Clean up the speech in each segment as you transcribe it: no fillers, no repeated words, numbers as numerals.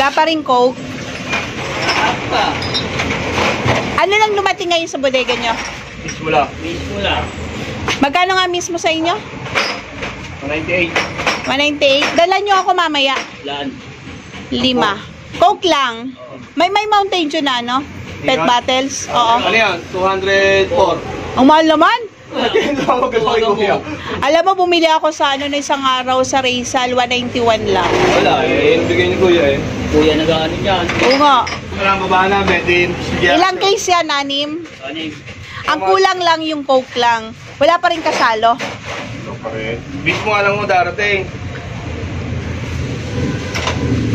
Wala pa rin Coke. Ano lang dumating ngayon sa bodega nyo? Mismo lang. Magkano nga mismo sa inyo? 198. 198. Dala nyo ako mamaya. 5. Coke lang. May Mountain Dew na, no? Pet bottles. Oo. Ano yan? 204. Ang mahal naman. Alam mo, bumili ako sa na isang araw sa Rizal, 191 lang. Wala eh. Yung bigay ni Kuya eh. Kuya nag-ano yan. Oo nga. Wala baba namin. Ilang case yan, 6? Ang kulang lang yung Coke lang. Wala pa rin kasalo. Ito pa rin. Bis mo alam mo darating.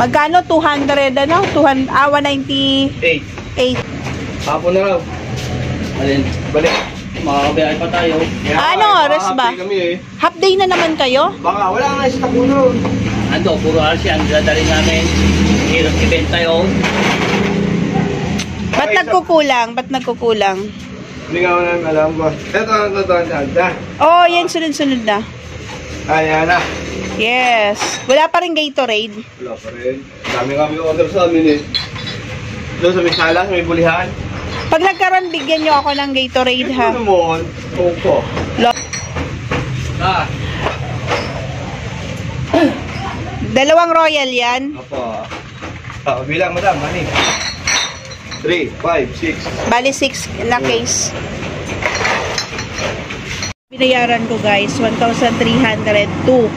Magkano? 200 ano? 198. Hapon na raw. Balik. Makakabiyay pa tayo. Ano oras ba? Kami, eh. Half day na naman kayo? Baka wala nga sa tapuno. Ando, puro arsi ang dadali namin. Hirap ibenta yun. Ba't nagkukulang? Hindi nga wala alam ko. Ito. Oh, yan sunod-sunod na. Ayan na. Yes. Wala pa rin Gatorade. Wala pa rin. Dami kami order sa amin eh. Doon sa may salas, may bulihan. Pag nagkaroon, bigyan nyo ako ng Gatorade, ha? Ito mo, Coco. Dalawang Royal yan. Opo. Bilang madam, mani. 3, 5, 6. Bali 6 na case. Binayaran ko guys, 1,302.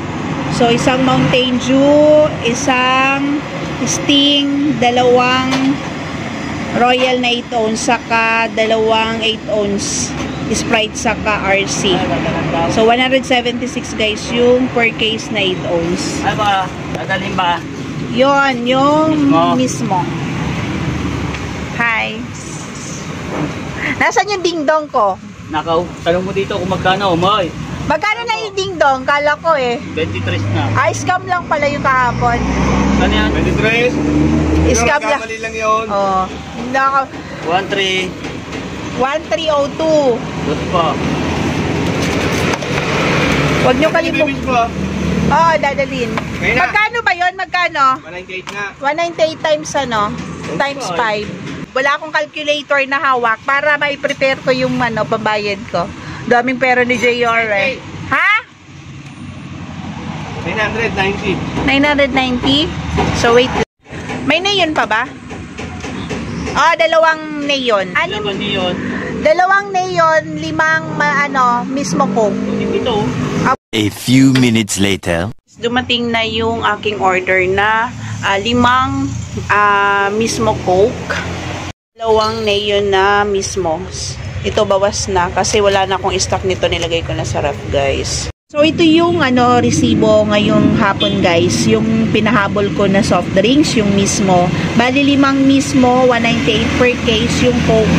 So, isang Mountain Dew, isang Sting, dalawang Royal na 8 ounce, saka dalawang 8 ounce Sprite, saka RC. So, 176 guys yung per case na 8 ounce. Ano ba? Dadalhin ba? Yon, yung mismo. Hi. Nasaan yung dingdong ko? Nakaw, tanong mo dito kung magkano, Moy. Magkano na yung dingdong? Kala ko eh. 23 na. Scam lang pala yung kahapon. Ano yan? 23. Scam lang. Kamali lang yun. Oo. 13. 1302. Good pa. Huwag nyo kalimutan. Oo, dadalhin. Kaya na. Magkano ba yun? Magkano? 198 nga. 198 times ano? Times 5. Wala akong calculator na hawak para mai-prepare ko yung pabayad ko. Daming pera ni JR eh. Ha? 990. 990? So wait. May neon pa ba? Dalawang neon. Ano yun? Dalawang neon, 5 mismo Coke. Ito. A few minutes later. Dumating na yung aking order na 5 mismo Coke. Dalawang neon na mismo. Ito bawas na kasi wala na akong stock nito, nilagay ko na sa ref guys. So ito yung resibo ngayong hapon guys, yung pinahabol ko na soft drinks, yung mismo. Bali 5 mismo, 198 per case yung Coke.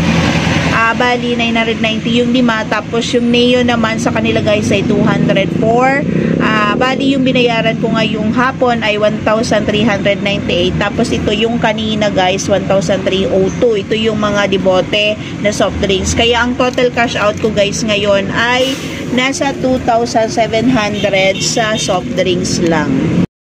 Bali 990 yung 5, tapos yung Neo naman sa kanila guys ay 204. Bali yung binayaran ko ngayong hapon ay 1,398. Tapos ito yung kanina guys, 1,302. Ito yung mga dibote na soft drinks. Kaya ang total cash out ko guys ngayon ay nasa 2,700 sa soft drinks lang.